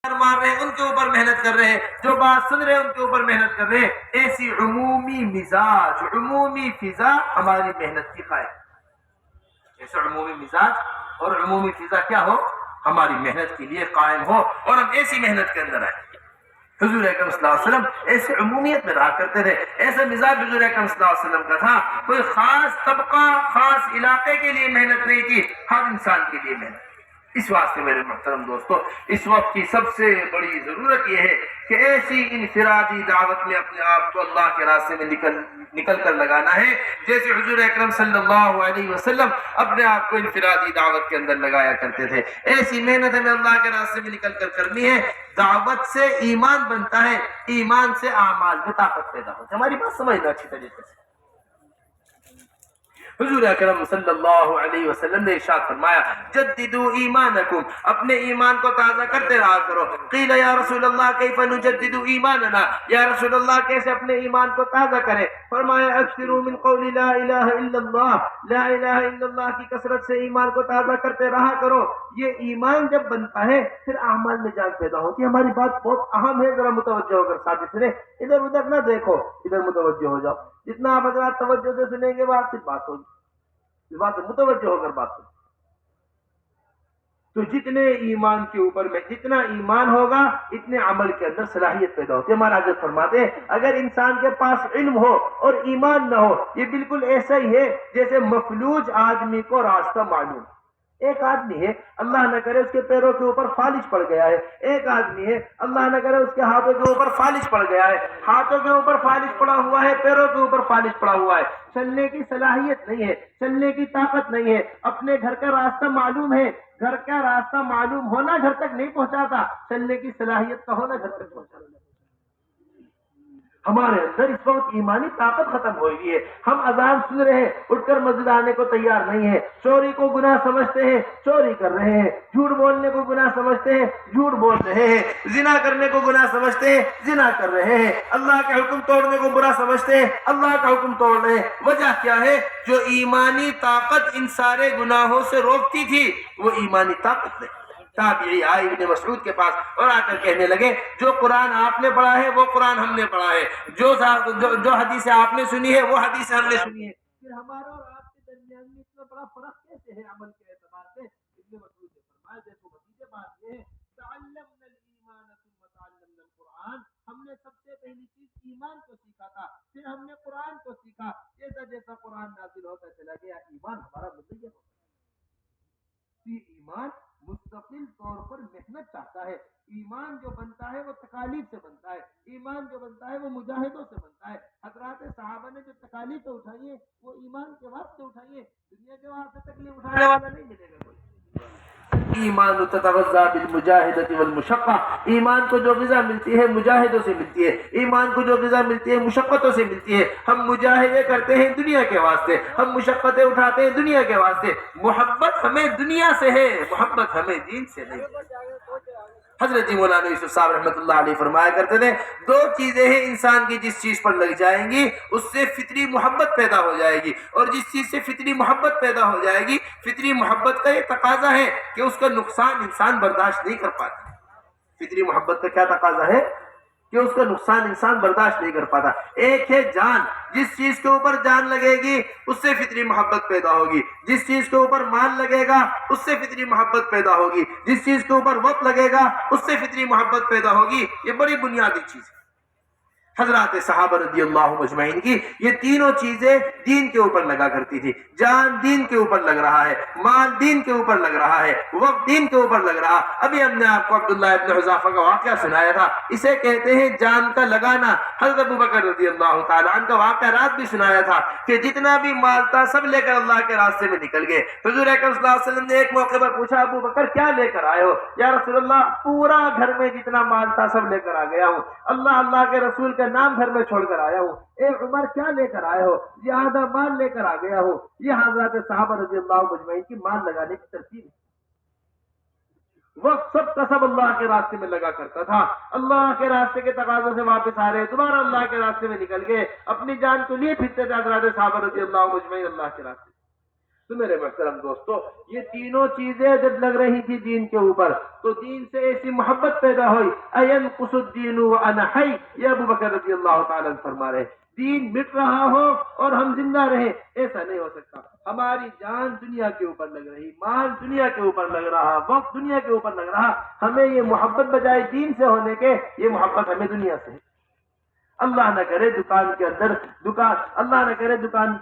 مار رہے ہیں ان کے اوپر محنت کر رہے ہیں، جو بات سن رہے ہیں ان کے اوپر محنت کر رہے ہیں. ایسی عمومی مزاج، عمومی فضا ہماری محنت کی قائم. ایسا عمومی مزاج اور عمومی فضا کیا ہو؟ ہماری محنت کے لیے قائم ہو، اور ہم ایسی محنت کے اندر آئیں. حضور اکرم صلی اللہ علیہ وسلم ایسی عمومیت میں رہا کرتے تھے، ایسا مزاج حضور اکرم صلی اللہ علیہ وسلم کا تھا. کوئی خاص طبقہ، خاص علاقے کے لیے محنت نہیں کی، ہر انسان کے لیے محنت. اس واسطے میرے محترم دوستو، اس وقت کی سب سے بڑی ضرورت یہ ہے کہ ایسی انفرادی دعوت میں اپنے آپ کو اللہ کے راستے میں نکل کر لگانا ہے، جیسے حضور اکرم صلی اللہ علیہ وسلم اپنے آپ کو انفرادی دعوت کے اندر لگایا کرتے تھے. ایسی محنت ہمیں اللہ کے راستے میں نکل کر کرنی ہے. دعوت سے ایمان بنتا ہے، ایمان سے اعمال میں طاقت پیدا ہوتی ہے. ہماری بات سمجھنا اچھی طریقے سے. حضور اکرم صلی اللہ علیہ وسلم نے ارشاد فرمایا، جددوا ایمانکم، اپنے ایمان کو تازہ کرتے رہا کرو. قیل یا رسول اللہ کیف نجدد ایماننا، یا رسول اللہ کیسے اپنے ایمان کو تازہ کریں؟ فرمایا اکثروا من قول لا الہ الا اللہ، لا الہ الا اللہ کی کثرت سے ایمان کو تازہ کرتے رہا کرو. یہ ایمان جب بنتا ہے پھر اعمال میں جان پیدا ہوتی ہے. ہماری بات بہت اہم ہے، ذرا متوجہ ہو کر ساتھ سنیں. ادھر ادھر نہ دیکھو، ادھر متوجہ ہو جاؤ. جتنا آپ حضرات توجہ سے سنیں گے بات پھر بات ہوگی، اس بات سے متوجہ ہو کر بات سنیں. تو جتنے ایمان کے اوپر میں جتنا ایمان ہوگا اتنے عمل کے اندر صلاحیت پیدا ہوتی ہے. ہمارا حضرت فرماتے ہیں اگر انسان کے پاس علم ہو اور ایمان نہ ہو، یہ بالکل ایسا ہی ہے جیسے مفلوج آدمی کو راستہ معلوم. ایک آدمی ہے اللہ نہ کرے اس کے پیروں کے اوپر فالج پڑ گیا ہے، ایک آدمی ہے اللہ نہ کرے اس کے ہاتھوں کے اوپر فالج پڑ گیا ہے، ہاتھوں کے اوپر فالج پڑا ہوا ہے، پیروں کے اوپر فالج پڑا ہوا ہے، چلنے کی صلاحیت نہیں ہے، چلنے کی طاقت نہیں ہے، اپنے گھر کا راستہ معلوم ہے، گھر کا راستہ معلوم ہونا گھر تک نہیں پہنچاتا، چلنے کی صلاحیت کا ہونا گھر تک پہنچاتا. ہمارے اندر اس وقت ایمانی طاقت ختم ہو گئی ہے. ہم اذان سن رہے ہیں، اٹھ کر مسجد آنے کو تیار نہیں ہے. چوری کو گناہ سمجھتے ہیں، چوری کر رہے ہیں. جھوٹ بولنے کو گناہ سمجھتے ہیں، جھوٹ بول رہے ہیں. زنا کرنے کو گناہ سمجھتے ہیں، زنا کر رہے ہیں. اللہ کا حکم توڑنے کو برا سمجھتے ہیں، اللہ کا حکم توڑ رہے ہیں. وجہ کیا ہے؟ جو ایمانی طاقت ان سارے گناہوں سے روکتی تھی وہ ایمانی طاقت نہیں. تابعی آئے ابن مسعود کے پاس اور آ کر کہنے لگے جو قرآن آپ نے پڑھا ہے وہ قرآن ہم نے پڑھا ہے، جو حدیثیں آپ نے سنی ہے وہ حدیثیں ہم نے سنی ہے، پھر ہمارا اور آپ کے درمیان میں اتنا بڑا فرق کیسے ہے عمل کے اعتبار سے؟ ابن مسعود نے فرمایا دیکھو بھتیجے بات یہ ہے، تعلمنا الایمان ثم تعلمنا القرآن، ہم نے سب سے پہلی چیز ایمان کو سیکھا تھا، پھر ہم نے قرآن کو سیکھا. جیسا جیسا قرآن نازل ہوتا چلا گیا ایمان ہمارا مزین ہوتا. ایمان مستقل طور پر محنت چاہتا ہے. ایمان جو بنتا ہے وہ تکالیف سے بنتا ہے، ایمان جو بنتا ہے وہ مجاہدوں سے بنتا ہے. حضرات صحابہ نے جو تکالیفیں اٹھائی ہیں وہ ایمان کے واسطے اٹھائی ہیں. دنیا کے واسطے تکلیف اٹھانے والا نہیں ملے گا کوئی. ایمان تتغذى بالمجاہدۃ والمشقہ، ایمان کو جو غذا ملتی ہے مجاہدوں سے ملتی ہے، ایمان کو جو غذا ملتی ہے مشقتوں سے ملتی ہے. ہم مجاہدے کرتے ہیں دنیا کے واسطے، ہم مشقتیں اٹھاتے ہیں دنیا کے واسطے. محبت ہمیں دنیا سے ہے، محبت ہمیں دین سے نہیں. حضرت مولانا یوسف صاحب رحمۃ اللہ علیہ فرمایا کرتے تھے دو چیزیں ہیں انسان کی جس چیز پر لگ جائیں گی اس سے فطری محبت پیدا ہو جائے گی، اور جس چیز سے فطری محبت پیدا ہو جائے گی، فطری محبت کا یہ تقاضا ہے کہ اس کا نقصان انسان برداشت نہیں کر پاتا. فطری محبت کا کیا تقاضا ہے کہ اس کا نقصان انسان برداشت نہیں کر پاتا. ایک ہے جان، جس چیز کے اوپر جان لگے گی اس سے فطری محبت پیدا ہوگی، جس چیز کے اوپر مال لگے گا اس سے فطری محبت پیدا ہوگی، جس چیز کے اوپر وقت لگے گا اس سے فطری محبت پیدا ہوگی. یہ بڑی بنیادی چیز ہے. حضرات صحابہ رضی اللہ مجمعین کی یہ تینوں چیزیں دین کے اوپر لگا کرتی تھی. جان دین کے اوپر لگ رہا ہے، مال دین کے اوپر لگ رہا ہے، وقت دین کے اوپر لگ رہا. ابھی ہم نے آپ کو عبداللہ ابن حذافہ کا واقعہ سنایا تھا، اسے کہتے ہیں جان کا لگانا. حضرت ابوبکر رضی اللہ تعالیٰ عنہ کا واقعہ رات بھی سنایا تھا کہ جتنا بھی مال تھا سب لے کر اللہ کے راستے میں نکل گئے. حضور اکرم صلی اللہ علیہ وسلم نے ایک موقع پر پوچھا ابوبکر کیا لے کر آئے ہو؟ یا رسول اللہ پورا گھر میں جتنا مال تھا سب لے کر آ گیا ہوں، اللہ کے رسول کا نام گھر میں چھوڑ کر آیا ہوں. اے عمر کیا لے کر آئے ہو؟ یہ آدھا مال لے کر آ گیا ہوں. یہ حضرات صحابہ رضی اللہ مجمعین کی مال لگانے کی ترتیب ہے. وقت سب کا سب اللہ کے راستے میں لگا کرتا تھا. اللہ کے راستے کے تقاضوں سے واپس آ رہے دوبارہ اللہ کے راستے میں نکل گئے، اپنی جان کو لیے پھرتے تھے حضرات صحابہ رضی اللہ مجمعین اللہ کے راستے. تو میرے محترم دوستو، یہ تینوں چیزیں جب لگ رہی تھی دین کے اوپر تو دین سے ایسی محبت پیدا ہوئی. اَيَنْقُصُ الدِّينُ وَأَنَا حَيٌّ، یہ ابو بکر رضی اللہ تعالیٰ عنہ فرما رہے ہیں دین مٹ رہا ہو اور ہم زندہ رہیں، ایسا نہیں ہو سکتا. ہماری جان دنیا کے اوپر لگ رہی، مال دنیا کے اوپر لگ رہا، وقت دنیا کے اوپر لگ رہا، ہمیں یہ محبت بجائے دین سے ہونے کے، یہ محبت ہمیں دنیا سے ہے. اللہ نہ کرے دکان کے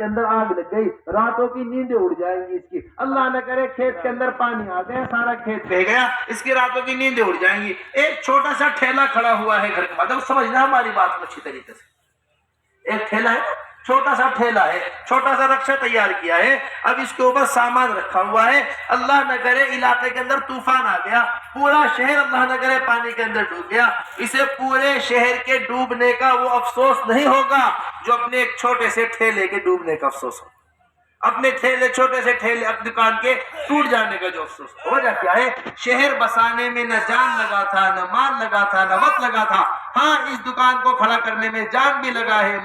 اندر آگ لگ گئی، راتوں کی نیندیں اڑ جائیں گی اس کی. اللہ نہ کرے کھیت کے اندر پانی آ گیا، سارا کھیت بہہ گیا، اس کی راتوں کی نیندیں اڑ جائیں گی. ایک چھوٹا سا ٹھیلا کھڑا ہوا ہے گھر کے بعد، سمجھنا ہماری بات کو اچھی طریقے سے. ایک ٹھیلا ہے، چھوٹا سا ٹھیلا ہے، چھوٹا سا رکشہ تیار کیا ہے، اب اس کے اوپر سامان رکھا ہوا ہے. اللہ نہ کرے علاقے کے اندر طوفان آ گیا، پورا شہر اللہ نہ کرے پانی کے اندر ڈوب گیا. اسے پورے شہر کے ڈوبنے کا وہ افسوس نہیں ہوگا جو اپنے ایک چھوٹے سے ٹھیلے کے ڈوبنے کا افسوس ہوگا. اپنے چھوٹے سے ٹھیلے اپنی دکان کے ٹوٹ جانے کا جو افسوس. وجہ کیا ہے؟ شہر بسانے میں نہ جان لگا تھا، نہ مال لگا تھا، نہ وقت لگا تھا. ہاں، اس دکان کو کھڑا کرنے میں جان بھی لگا ہے،